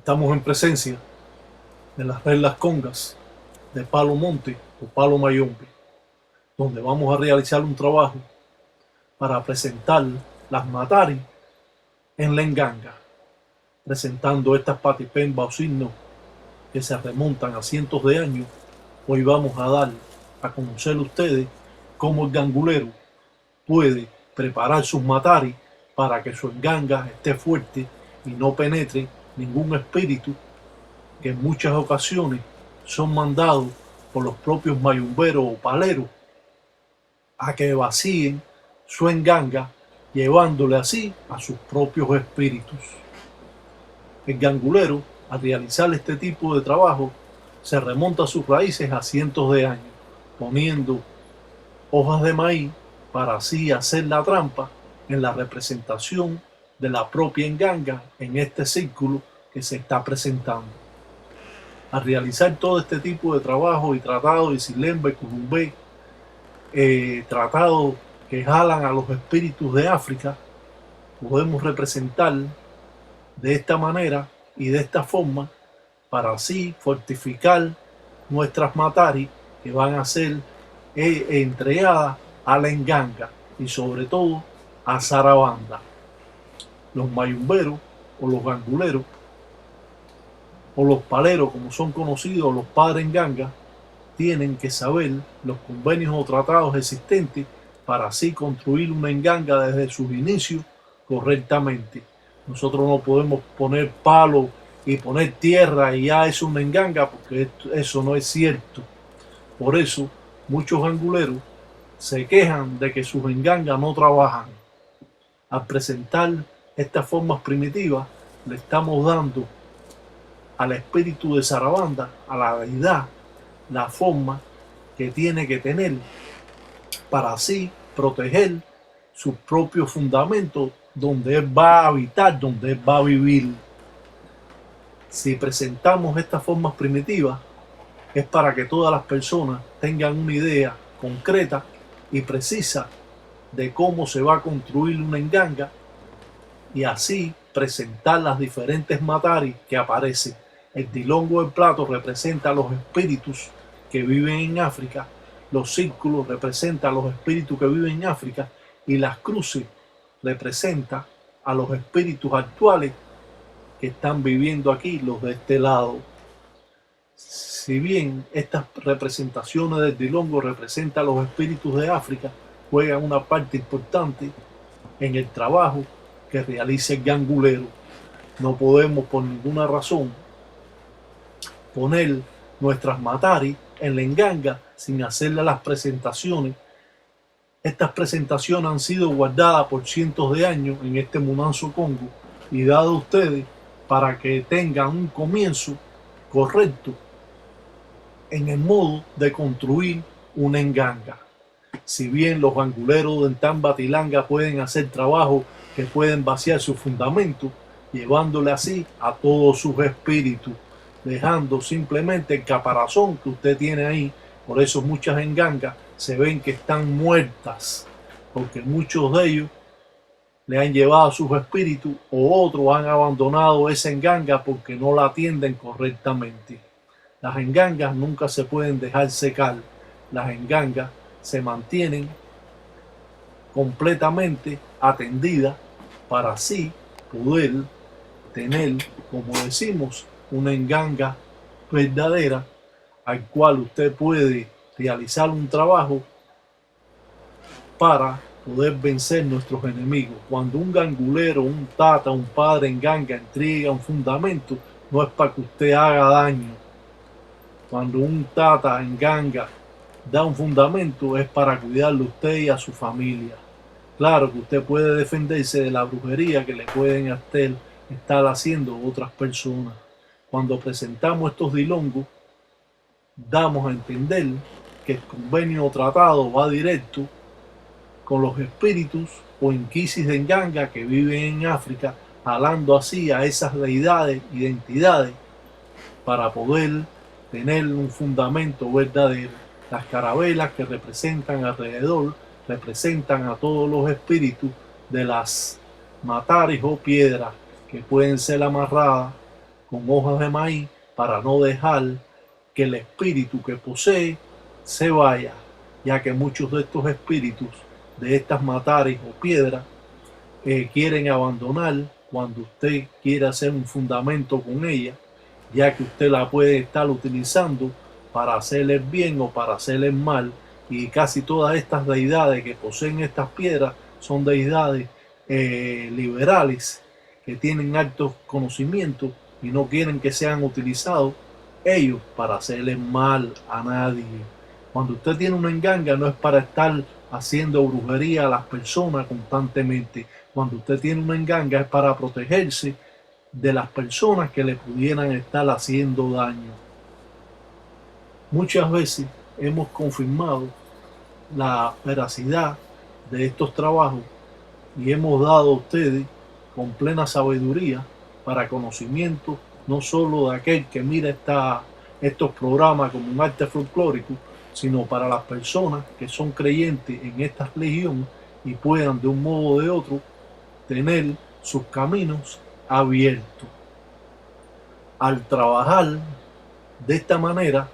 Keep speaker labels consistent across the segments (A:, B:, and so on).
A: Estamos en presencia de las reglas congas de Palo Monte o Palo Mayombe, donde vamos a realizar un trabajo para presentar las matari en la enganga, presentando estas patipembas o signos que se remontan a cientos de años. Hoy vamos a dar a conocer a ustedes cómo el gangulero puede preparar sus matari para que su enganga esté fuerte y no penetre ningún espíritu que en muchas ocasiones son mandados por los propios mayumberos o paleros a que vacíen su enganga, llevándole así a sus propios espíritus. El gangulero, al realizar este tipo de trabajo, se remonta a sus raíces a cientos de años, poniendo hojas de maíz para así hacer la trampa en la representación de la propia enganga en este círculo que se está presentando. Al realizar todo este tipo de trabajo y tratado y silemba y curumbé, tratados que jalan a los espíritus de África, podemos representar de esta manera y de esta forma para así fortificar nuestras matari que van a ser entregadas a la enganga y sobre todo a Sarabanda. Los mayumberos o los ganguleros o los paleros, como son conocidos, los padres enganga, tienen que saber los convenios o tratados existentes para así construir una enganga desde sus inicios correctamente. Nosotros no podemos poner palo y poner tierra y ya es una enganga, porque eso no es cierto. Por eso muchos anguleros se quejan de que sus engangas no trabajan. Al presentar estas formas primitivas, le estamos dando al espíritu de Sarabanda, a la deidad, la forma que tiene que tener para así proteger sus propios fundamentos donde él va a habitar, donde él va a vivir. Si presentamos estas formas primitivas, es para que todas las personas tengan una idea concreta y precisa de cómo se va a construir una enganga y así presentar las diferentes mataris que aparecen. El tilongo del plato representa a los espíritus que viven en África, los círculos representan a los espíritus que viven en África y las cruces representan a los espíritus actuales que están viviendo aquí, los de este lado. Si bien estas representaciones del tilongo representan a los espíritus de África, juegan una parte importante en el trabajo que realiza el gangulero. No podemos por ninguna razón poner nuestras matari en la enganga sin hacerle las presentaciones. Estas presentaciones han sido guardadas por cientos de años en este Munanzo Congo y dado a ustedes para que tengan un comienzo correcto en el modo de construir una enganga. Si bien los ganguleros de Tambatilanga pueden hacer trabajo que pueden vaciar su fundamento, llevándole así a todos sus espíritus, dejando simplemente el caparazón que usted tiene ahí. Por eso muchas engangas se ven que están muertas, porque muchos de ellos le han llevado a sus espíritus o otros han abandonado esa enganga porque no la atienden correctamente. Las engangas nunca se pueden dejar secar. Las engangas se mantienen completamente atendidas para así poder tener, como decimos, una enganga verdadera al cual usted puede realizar un trabajo para poder vencer nuestros enemigos. Cuando un gangulero, un tata, un padre enganga entrega un fundamento, no es para que usted haga daño. Cuando un tata enganga da un fundamento es para cuidarle a usted y a su familia. Claro que usted puede defenderse de la brujería que le pueden estar haciendo otras personas. Cuando presentamos estos dilongos, damos a entender que el convenio o tratado va directo con los espíritus o inquisis de enganga que viven en África, jalando así a esas deidades, identidades, para poder tener un fundamento verdadero. Las carabelas que representan alrededor representan a todos los espíritus de las mataris o piedras que pueden ser amarradas con hojas de maíz para no dejar que el espíritu que posee se vaya, ya que muchos de estos espíritus de estas matares o piedras quieren abandonar cuando usted quiere hacer un fundamento con ella, ya que usted la puede estar utilizando para hacerle el bien o para hacerle el mal, y casi todas estas deidades que poseen estas piedras son deidades liberales que tienen altos conocimientos y no quieren que sean utilizados ellos para hacerle mal a nadie. Cuando usted tiene una enganga no es para estar haciendo brujería a las personas constantemente. Cuando usted tiene una enganga es para protegerse de las personas que le pudieran estar haciendo daño. Muchas veces hemos confirmado la veracidad de estos trabajos y hemos dado a ustedes con plena sabiduría para conocimiento no solo de aquel que mira estos programas como un arte folclórico, sino para las personas que son creyentes en esta religión y puedan de un modo o de otro tener sus caminos abiertos. Al trabajar de esta manera,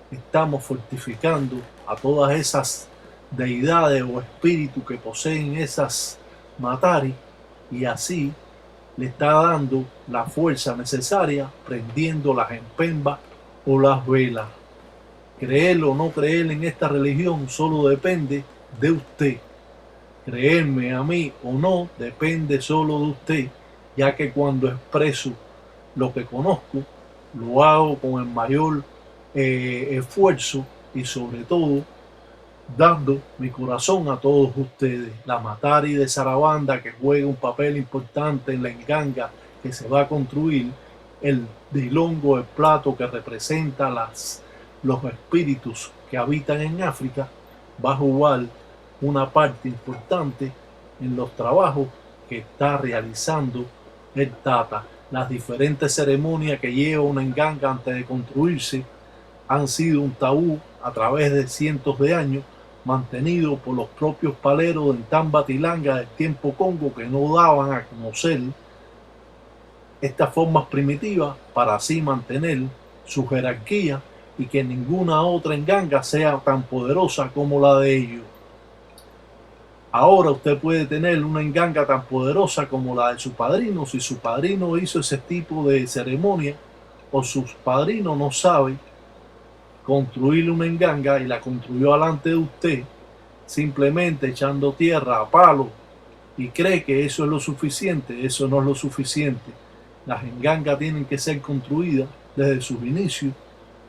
A: estamos fortificando a todas esas deidades o espíritus que poseen esas mataris, y así le está dando la fuerza necesaria prendiendo las empembas o las velas. Creer o no creer en esta religión solo depende de usted. Creerme a mí o no depende solo de usted, ya que cuando expreso lo que conozco, lo hago con el mayor esfuerzo y sobre todo dando mi corazón a todos ustedes. La Matari de Sarabanda, que juega un papel importante en la enganga que se va a construir, el dilongo, el plato que representa los espíritus que habitan en África, va a jugar una parte importante en los trabajos que está realizando el Tata. Las diferentes ceremonias que lleva una enganga antes de construirse han sido un tabú a través de cientos de años, mantenido por los propios paleros en Tambatilanga del tiempo Congo, que no daban a conocer estas formas primitivas para así mantener su jerarquía y que ninguna otra enganga sea tan poderosa como la de ellos. Ahora usted puede tener una enganga tan poderosa como la de su padrino. Si su padrino hizo ese tipo de ceremonia o su padrino no sabe construirle una enganga y la construyó delante de usted, simplemente echando tierra a palo, y cree que eso es lo suficiente, eso no es lo suficiente. Las engangas tienen que ser construidas desde sus inicios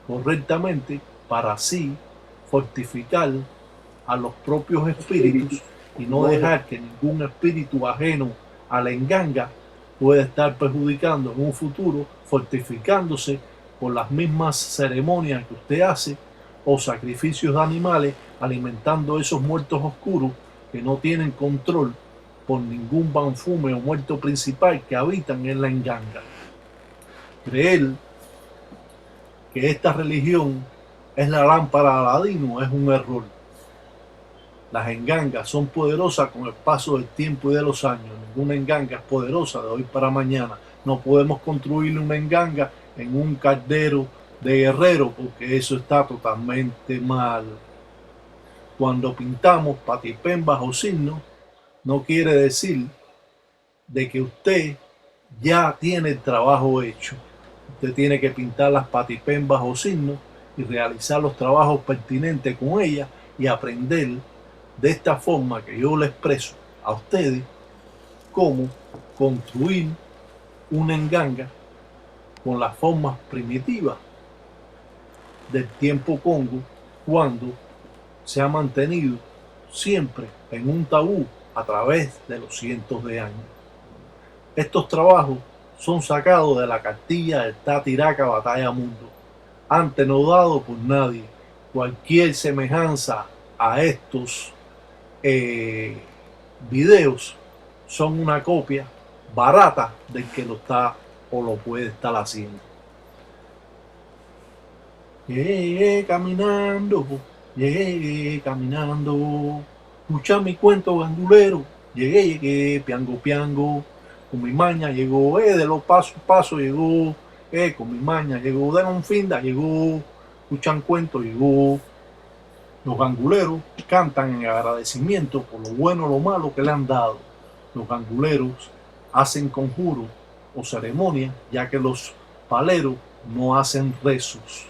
A: correctamente para así fortificar a los propios espíritus y no dejar que ningún espíritu ajeno a la enganga pueda estar perjudicando en un futuro, fortificándose por las mismas ceremonias que usted hace o sacrificios de animales, alimentando esos muertos oscuros que no tienen control por ningún banfume o muerto principal que habitan en la enganga. Creer que esta religión es la lámpara de Aladino es un error. Las engangas son poderosas con el paso del tiempo y de los años. Ninguna enganga es poderosa de hoy para mañana. No podemos construirle una enganga en un caldero de Guerrero porque eso está totalmente mal. Cuando pintamos patipembas o signos, no quiere decir de que usted ya tiene el trabajo hecho. Usted tiene que pintar las patipembas o signos y realizar los trabajos pertinentes con ellas y aprender de esta forma que yo le expreso a ustedes cómo construir una enganga con las formas primitivas del tiempo Congo, cuando se ha mantenido siempre en un tabú a través de los cientos de años. Estos trabajos son sacados de la cartilla del Tatiraca Batalla Mundo, antes no dado por nadie. Cualquier semejanza a estos videos son una copia barata del que lo está o lo puede estar haciendo. Llegué caminando, escucha mi cuento gandulero, llegué, piango, con mi maña llegó, de los pasos a pasos llegó con mi maña, llegó de un finda, llegó, escuchan cuentos, llegó. Los ganguleros cantan en agradecimiento por lo bueno o lo malo que le han dado. Los ganguleros hacen conjuros o ceremonias, ya que los paleros no hacen rezos.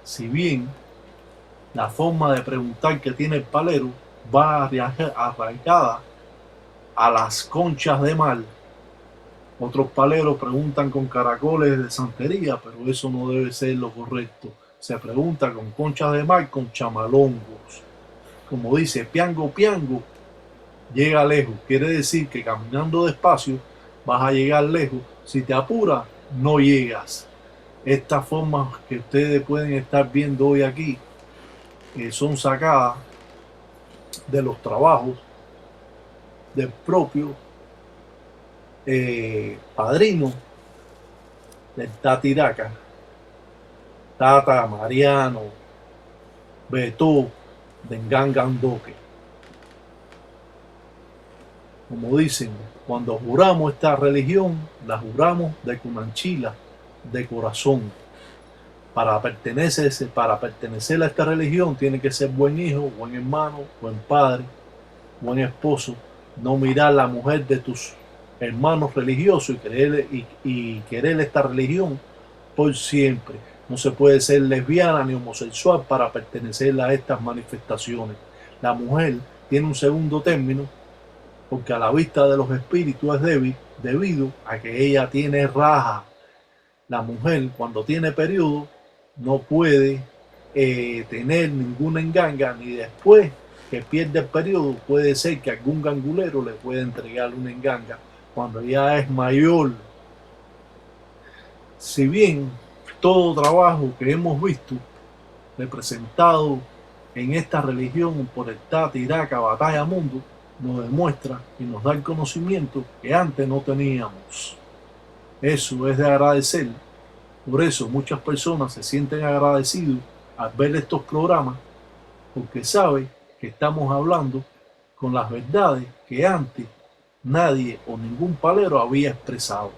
A: Si bien la forma de preguntar que tiene el palero va arraigada a las conchas de mar, otros paleros preguntan con caracoles de santería, pero eso no debe ser lo correcto. Se pregunta con conchas de mar, con chamalongos. Como dice, piango, piango, llega lejos. Quiere decir que caminando despacio vas a llegar lejos. Si te apuras, no llegas. Estas formas que ustedes pueden estar viendo hoy aquí son sacadas de los trabajos del propio padrino del Tatiraca, Tata Mariano Beto de Ngangandoque. Como dicen, cuando juramos esta religión, la juramos de Cunanchila, de corazón. Para pertenecer a esta religión tiene que ser buen hijo, buen hermano, buen padre, buen esposo. No mirar a la mujer de tus hermanos religiosos y querer esta religión por siempre. No se puede ser lesbiana ni homosexual para pertenecer a estas manifestaciones. La mujer tiene un segundo término porque a la vista de los espíritus es débil debido a que ella tiene raja. La mujer cuando tiene periodo no puede tener ninguna enganga, ni después que pierde el periodo puede ser que algún gangulero le pueda entregar una enganga cuando ya es mayor. Si bien todo trabajo que hemos visto representado en esta religión por el Tatiraca Batalla Mundo nos demuestra y nos da el conocimiento que antes no teníamos. Eso es de agradecer. Por eso muchas personas se sienten agradecidos al ver estos programas, porque saben que estamos hablando con las verdades que antes nadie o ningún palero había expresado.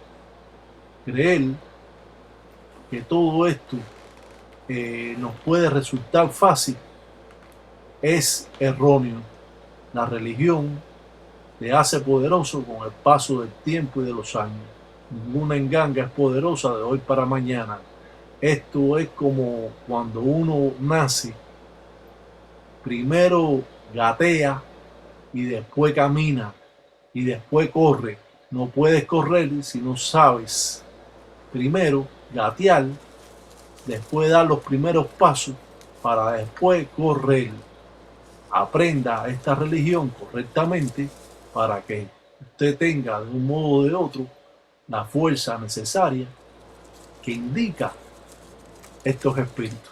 A: Creer que todo esto nos puede resultar fácil es erróneo. La religión te hace poderoso con el paso del tiempo y de los años. Ninguna enganga es poderosa de hoy para mañana. Esto es como cuando uno nace, primero gatea y después camina y después corre. No puedes correr si no sabes primero gatear, después dar los primeros pasos para después correr. Aprenda esta religión correctamente para que usted tenga de un modo o de otro la fuerza necesaria que indica estos espíritus.